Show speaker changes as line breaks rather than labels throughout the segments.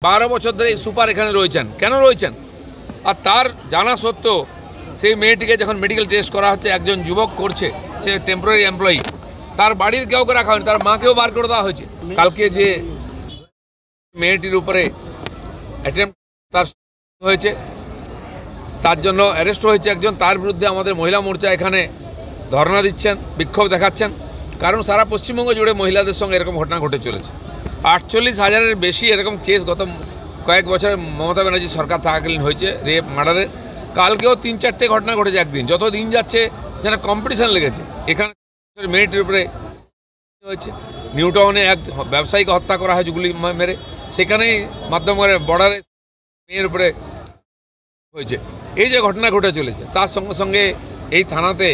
12 বছর ধরে এই সুপার এখানে রয়েছেন কেন রয়েছেন আর তার জানা সত্ত্বেও সেই মেয়েটিকে যখন মেডিকেল টেস্ট করা হচ্ছে একজন যুবক করছে সে টেম্পোরারি এমপ্লয়ি তার বাড়ির কাউকে রাখা হয়নি তার মাকেও বার করে দেওয়া হয়েছে কালকে যে মেয়েটির উপরে অ্যাটেম্প তার হয়েছে তার জন্য অ্যারেস্ট হয়েছে একজন তার বিরুদ্ধে আমাদের মহিলা মোর্চা এখানে ধর্ণা দিচ্ছেন বিক্ষোভ দেখাচ্ছেন কারণ সারা পশ্চিমবঙ্গ জুড়ে মহিলাদের সঙ্গে এরকম ঘটনা ঘটে চলেছে 48,000-এর বেশি এরকম কেস গত কয়েক বছর মমতা ব্যানার্জি সরকার থাকাকালীন হয়েছে রেপ মার্ডারের কালকেও 3-4টে ঘটনা ঘটেছে একদিন যত দিন যাচ্ছে যেন কম্পিটিশন লেগেছে এখানে মেয়েটির উপরে হয়েছে নিউ টাউনে এক ব্যবসায়ীকে হত্যা করা হয়েছে গুলি মেরে সেখানেই মাধ্যম করে বর্ডারে মেয়ের উপরে হয়েছে এই যে ঘটনা ঘটে চলেছে তার সঙ্গে সঙ্গে এই থানাতে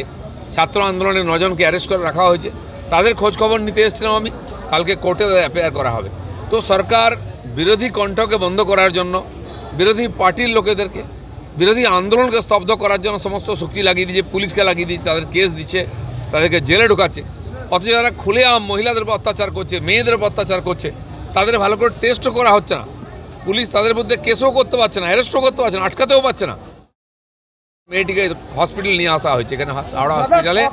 ছাত্র আন্দোলনের 9 জনকে অ্যারেস্ট করে রাখা হয়েছে তাদের খোঁজ খবর নিতে এসেছিলাম আমি কালকে কোর্টে এফআইআর করা হবে তো সরকার বিরোধী কণ্ঠকে বন্ধ করার জন্য বিরোধী পার্টির লোকেদেরকে বিরোধী আন্দোলনকে স্তব্ধ করার জন্য সমস্ত শক্তি লাগিয়ে দিয়েছে পুলিশকে লাগিয়ে দিয়েছে তাদের কেস দিচ্ছে তাদেরকে জেলে ঢোকাচ্ছে অথচ যারা খুলেআম মহিলাদের উপর অত্যাচার করছে মেয়েদের উপর অত্যাচার করছে তাদের ভালো করে টেস্টও করা হচ্ছে না পুলিশ তাদের মধ্যে কেসও করতে পারছে না অ্যারেস্টও করতে পারছে না আটকাতেও পারছে না মেয়েটিকে হসপিটাল নিয়ে আসা হয়েছে এখানে হাওড়া হসপিটালে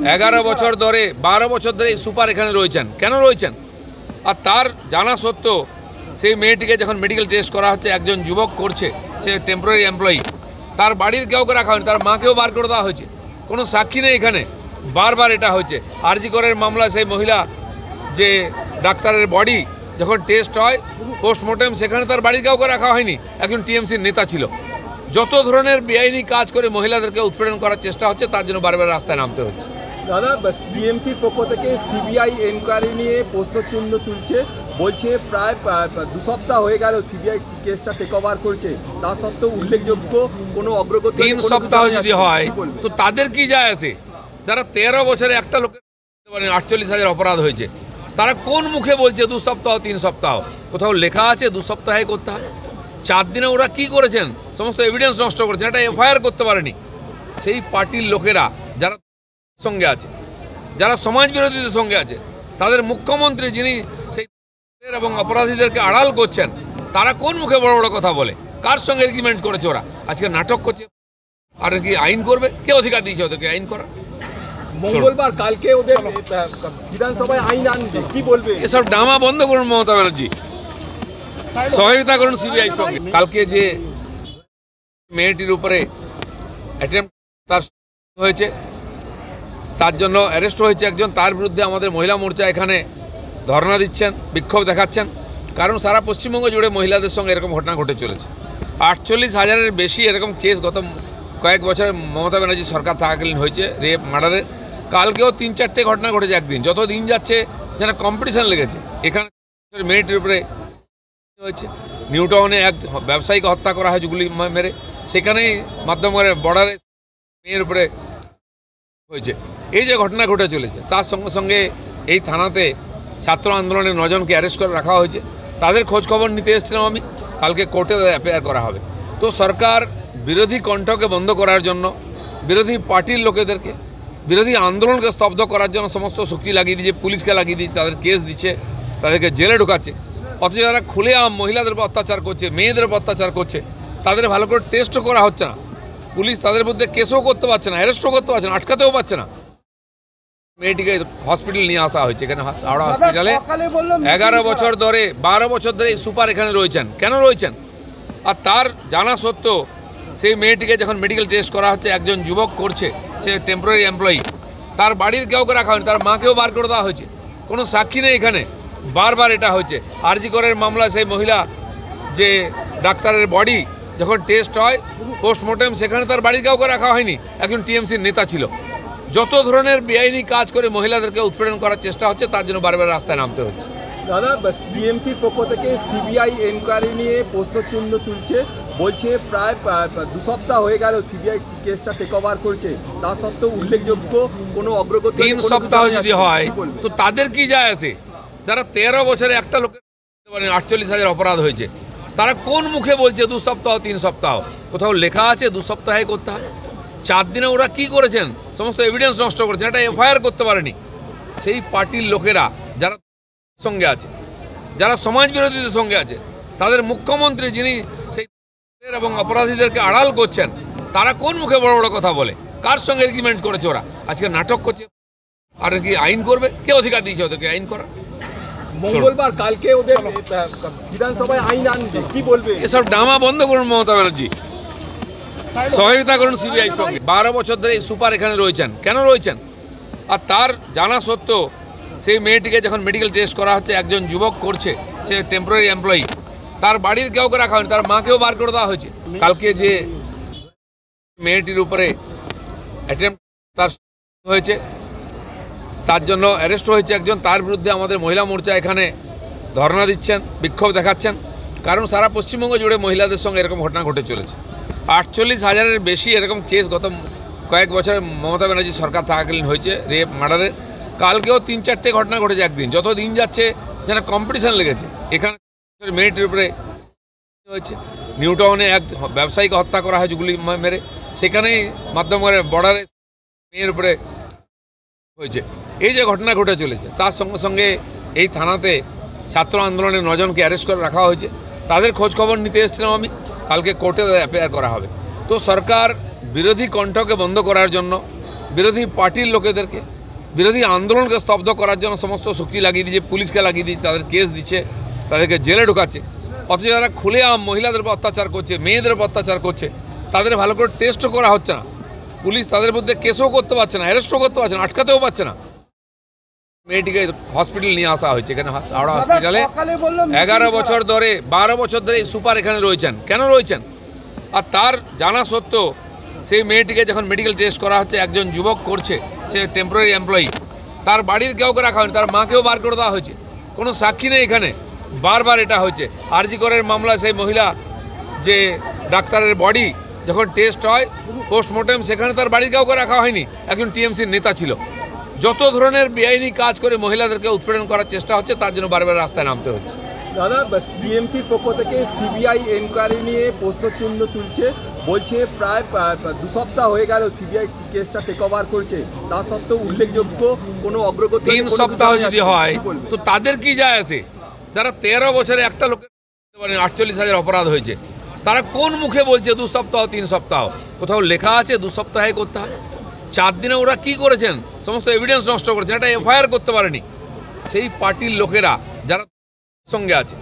11 বছর ধরে 12 বছর ধরে এই সুপার এখানে রয়েছেন কেন রয়েছেন আর তার জানা সত্ত্বেও সেই মেয়েটিকে যখন মেডিকেল টেস্ট করা হচ্ছে একজন যুবক করছে সে টেম্পোরারি এমপ্লয়ি তার বাড়ির কাউকে রাখা হয়নি তার মাকেও বার করে দেওয়া হয়েছে কোনো সাক্ষী নেই এখানে বারবার এটা হয়েছে আরজি করের মামলা সেই মহিলা যে ডাক্তারের বডি যখন টেস্ট হয় পোস্টমর্টেম সেখানে তার বাড়ির কাউকে রাখা হয়নি একজন টিএমসির নেতা ছিল যত ধরনের বেআইনি কাজ করে মহিলাদেরকে উৎপীড়ন করার চেষ্টা হচ্ছে তার জন্য বারবার রাস্তায় নামতে হচ্ছে
দাদা টিএমসির পক্ষ থেকে সিবিআই এনকোয়ারি নিয়ে প্রশ্নচিহ্ন তুলছে বলছে প্রায় 2 সপ্তাহ হয়ে গেল সিবিআই কেসটা টেক ওভার করছে তা সত্ত্বেও উল্লেখযোগ্য কোনো অগ্রগতি
3 সপ্তাহ যদি হয় তো তাদের কি যায় আসে যারা 13 বছরে একটা লোকের 48,000 অপরাধ হয়েছে তারা কোন মুখে বলছে 2 সপ্তাহ 3 সপ্তাহ কোথাও লেখা আছে 2 সপ্তাহে করতে হবে 4 দিনে ওরা কি করেছেন সমস্ত এভিডেন্স নষ্ট করেছেন এটা এফআইআর করতে পারেনি সেই পার্টির লোকেরা যারা সঙ্গে আছে যারা সমাজ বিরোধীদের সঙ্গে আছে তাদের মুখ্যমন্ত্রী যিনি সেই এবং অপরাধীদেরকে আড়াল করছেন তারা কোন মুখে বড় বড় কথা বলে কার সঙ্গে এগ্রিমেন্ট করেছে ওরা আজকে নাটক করছে আর কি আইন করবে কে অধিকার দিয়েছে ওদেরকে আইন করা
মঙ্গলবার কালকে ওদের বিধানসভায় আইন আনছে কি বলবে
এসব ড্রামা বন্ধ করুন মমতা ব্যানার্জি সহায়তা করুন সিবিআই সঙ্গে কালকে যে মেয়েটির উপরে অ্যাটেম্প তার হয়েছে তার জন্য অ্যারেস্ট হয়েছে একজন তার বিরুদ্ধে আমাদের মহিলা মোর্চা এখানে ধর্ণা দিচ্ছেন বিক্ষোভ দেখাচ্ছেন কারণ সারা পশ্চিমবঙ্গ জুড়ে মহিলাদের সঙ্গে এরকম ঘটনা ঘটে চলেছে 48,000-এর বেশি এরকম কেস গত কয়েক বছর মমতা ব্যানার্জি সরকার থাকাকালীন হয়েছে রেপ মার্ডারের কালকেও 3-4টে ঘটনা ঘটেছে একদিন যত দিন যাচ্ছে যেন কম্পিটিশন লেগেছে এখানে মেয়েটির উপরে হয়েছে নিউ টাউনে এক ব্যবসায়ীকে হত্যা করা হয়েছে গুলি মেরে সেখানেই মাধ্যম করে বর্ডারে মেয়ের উপরে হয়েছে এই যে ঘটনা ঘটে চলেছে তার সঙ্গে সঙ্গে এই থানাতে ছাত্র আন্দোলনের 9 জনকে অ্যারেস্ট করে রাখা হয়েছে তাদের খোঁজ খবর নিতে এসেছিলাম আমি কালকে কোর্টে এফআইআর করা হবে তো সরকার বিরোধী কণ্ঠকে বন্ধ করার জন্য বিরোধী পার্টির লোকেদেরকে বিরোধী আন্দোলনকে স্তব্ধ করার জন্য সমস্ত শক্তি লাগিয়ে দিয়েছে পুলিশকে লাগিয়ে দিয়েছে তাদের কেস দিচ্ছে তাদেরকে জেলে ঢোকাচ্ছে অথচ যারা খুলেআম মহিলাদের উপর অত্যাচার করছে মেয়েদের উপর অত্যাচার করছে তাদের ভালো করে টেস্টও করা হচ্ছে না পুলিশ তাদের মধ্যে কেসও করতে পারছে না অ্যারেস্টও করতে পারছে না আটকাতেও পারছে না মেয়েটিকে হসপিটাল নিয়ে আসা হয়েছে এখানে হাওড়া হসপিটালে 11 বছর ধরে 12 বছর ধরে এই সুপার এখানে রয়েছেন কেন রয়েছেন আর তার জানা সত্ত্বেও সেই মেয়েটিকে যখন মেডিকেল টেস্ট করা হচ্ছে একজন যুবক করছে সে টেম্পোরারি এমপ্লয়ি তার বাড়ির কাউকে রাখা হয়নি তার মাকেও বার করে দেওয়া হয়েছে কোনো সাক্ষী নেই এখানে বারবার এটা হয়েছে আরজি করের মামলা সেই মহিলা যে ডাক্তারের বডি যখন টেস্ট হয় পোস্টমর্টেম সেখানে তার বাড়ির কাউকে রাখা হয়নি একজন টিএমসির নেতা ছিল যত ধরনের বেআইনি কাজ করে মহিলাদেরকে উৎপীড়ন করার চেষ্টা হচ্ছে তার জন্য বারবার রাস্তায় নামতে হচ্ছে
দাদা টিএমসির পক্ষ থেকে সিবিআই এনকোয়ারি নিয়ে প্রশ্নচিহ্ন তুলছে বলছে প্রায় 2 সপ্তাহ হয়ে গেল সিবিআই কেসটা টেক ওভার করছে তা সত্ত্বেও উল্লেখযোগ্য কোনো অগ্রগতি
3 সপ্তাহ যদি হয় তো তাদের কি যায় আসে যারা 13 বছরে একটা লোকের 48,000 অপরাধ হয়েছে তারা কোন মুখে বলছে 2 সপ্তাহ 3 সপ্তাহ কোথাও লেখা আছে 2 সপ্তাহে করতে হবে 4 দিনে ওরা কি করেছেন সমস্ত এভিডেন্স নষ্ট করেছেন এটা এফআইআর করতে পারেনি সেই পার্টির লোকেরা যারা সঙ্গে আছে যারা সমাজ বিরোধীদের সঙ্গে আছে তাদের মুখ্যমন্ত্রী যিনি সেই এবং অপরাধীদেরকে আড়াল করছেন, তারা কোন মুখে বড় বড় কথা বলে, কার সঙ্গে এগ্রিমেন্ট করেছে ওরা, আজকে নাটক করছে। আর কি আইন করবে? কে অধিকার দিয়েছে ওদেরকে আইন করা?
মঙ্গলবার কালকে ওদের বিধানসভায় আইন আনছে, কি বলবে?
এসব ড্রামা বন্ধ করুন মমতা ব্যানার্জি, সহযোগিতা করুন সিবিআই সঙ্গে। 12 বছর ধরে এই সুপার এখানে রয়েছেন, কেন রয়েছেন? আর তার জানা সত্ত্বেও সেই মেয়েটিকে যখন মেডিকেল টেস্ট করা হচ্ছে, একজন যুবক করছে, সে টেম্পোরারি এমপ্লয়ি, তার বাড়ির কাউকে রাখা হয়নি, তার মাকেও বার করে দেওয়া হয়েছে। কালকে যে মেয়েটির উপরে অ্যাটেম্প তার হয়েছে, তার জন্য অ্যারেস্ট হয়েছে একজন, তার বিরুদ্ধে আমাদের মহিলা মোর্চা এখানে ধর্ণা দিচ্ছেন, বিক্ষোভ দেখাচ্ছেন। কারণ সারা পশ্চিমবঙ্গ জুড়ে মহিলাদের সঙ্গে এরকম ঘটনা ঘটে চলেছে। 48,000-এর বেশি এরকম কেস গত কয়েক বছর মমতা ব্যানার্জি সরকার থাকাকালীন হয়েছে, রেপ মার্ডারের। কালকেও 3-4টে ঘটনা ঘটেছে একদিন। যত দিন যাচ্ছে যেন কম্পিটিশান লেগেছে। এখানে মেয়েটির উপরে হয়েছে, নিউ টাউনে এক ব্যবসায়ীকে হত্যা করা হয়েছে গুলি মেরে, সেখানেই মাধ্যমে বর্ডারে মেয়ের উপরে হয়েছে। এই যে ঘটনা ঘটে চলেছে, তার সঙ্গে সঙ্গে এই থানাতে ছাত্র আন্দোলনের 9 জনকে অ্যারেস্ট করে রাখা হয়েছে। তাদের খোঁজ খবর নিতে এসেছিলাম আমি, কালকে কোর্টে এফআইআর করা হবে। তো সরকার বিরোধী কণ্ঠকে বন্ধ করার জন্য, বিরোধী পার্টির লোকেদেরকে, বিরোধী আন্দোলনকে স্তব্ধ করার জন্য সমস্ত শক্তি লাগিয়ে দিচ্ছে, পুলিশকে লাগিয়ে দিচ্ছে, তাদের কেস দিচ্ছে, তাদেরকে জেলে ঢোকাচ্ছে। অথচ যারা খুলেআম মহিলাদের উপর অত্যাচার করছে, মেয়েদের উপর অত্যাচার করছে, তাদের ভালো করে টেস্টও করা হচ্ছে না। পুলিশ তাদের মধ্যে কেসও করতে পারছে না, অ্যারেস্টও করতে পারছে না, আটকাতেও পারছে না। মেয়েটিকে হসপিটাল নিয়ে আসা হয়েছে, এখানে হাওড়া হসপিটালে। 11 বছর ধরে 12 বছর ধরে এই সুপার এখানে রয়েছেন, কেন রয়েছেন? আর তার জানা সত্ত্বেও সেই মেয়েটিকে যখন মেডিকেল টেস্ট করা হচ্ছে, একজন যুবক করছে, সে টেম্পোরারি এমপ্লয়ি, তার বাড়ির কাউকে রাখা হয়নি, তার মাকেও বার করে দেওয়া হয়েছে। কোনো সাক্ষী নেই এখানে, বারবার এটা হচ্ছে। আরজি করের মামলা, সেই মহিলা যে ডাক্তারের বডি যখন টেস্ট হয় পোস্টমর্টেম, সেখানে তার বাড়ির কাউকে রাখা হয়নি, একজন টিএমসির নেতা ছিল। যত ধরনের বেআইনি কাজ করে মহিলাদেরকে উৎপীড়ন করার চেষ্টা হচ্ছে, তার জন্য বারবার রাস্তায় নামতে হচ্ছে।
দাদা, টিএমসির পক্ষ থেকে সিবিআই এনকোয়ারি নিয়ে প্রশ্নচিহ্ন তুলছে, বলছে প্রায় 2 সপ্তাহ হয়ে গেল সিবিআই কেসটা টেক ওভার করছে, তা সত্ত্বেও উল্লেখযোগ্য কোনো অগ্রগতি।
3 সপ্তাহ যদি হয় তো তাদের কি যায় আসে? যারা 13 বছরে একটা লোকের 48,000 অপরাধ হয়েছে, তারা কোন মুখে বলছে 2 সপ্তাহ 3 সপ্তাহ? কোথাও লেখা আছে 2 সপ্তাহে করতে হবে? 4 দিনে ওরা কি করেছেন? সমস্ত এভিডেন্স নষ্ট করেছেন, এটা এফআইআর করতে পারেনি। সেই পার্টির লোকেরা যারা সঙ্গে আছে,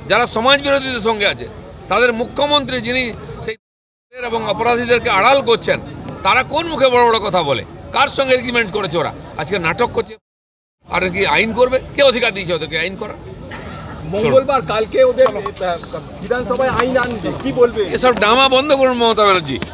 যারা সমাজ বিরোধীদের সঙ্গে আছে, তাদের মুখ্যমন্ত্রী যিনি সেই এবং অপরাধীদেরকে আড়াল করছেন, তারা কোন মুখে বড় বড় কথা বলে, কার সঙ্গে এগ্রিমেন্ট করেছে ওরা, আজকে নাটক করছে। আর কি আইন করবে? কে অধিকার দিয়েছে ওদেরকে আইন করা?
মঙ্গলবার কালকে ওদের বিধানসভায় আইন আনছে, কি বলবে?
এসব ড্রামা বন্ধ করুন মমতা ব্যানার্জি,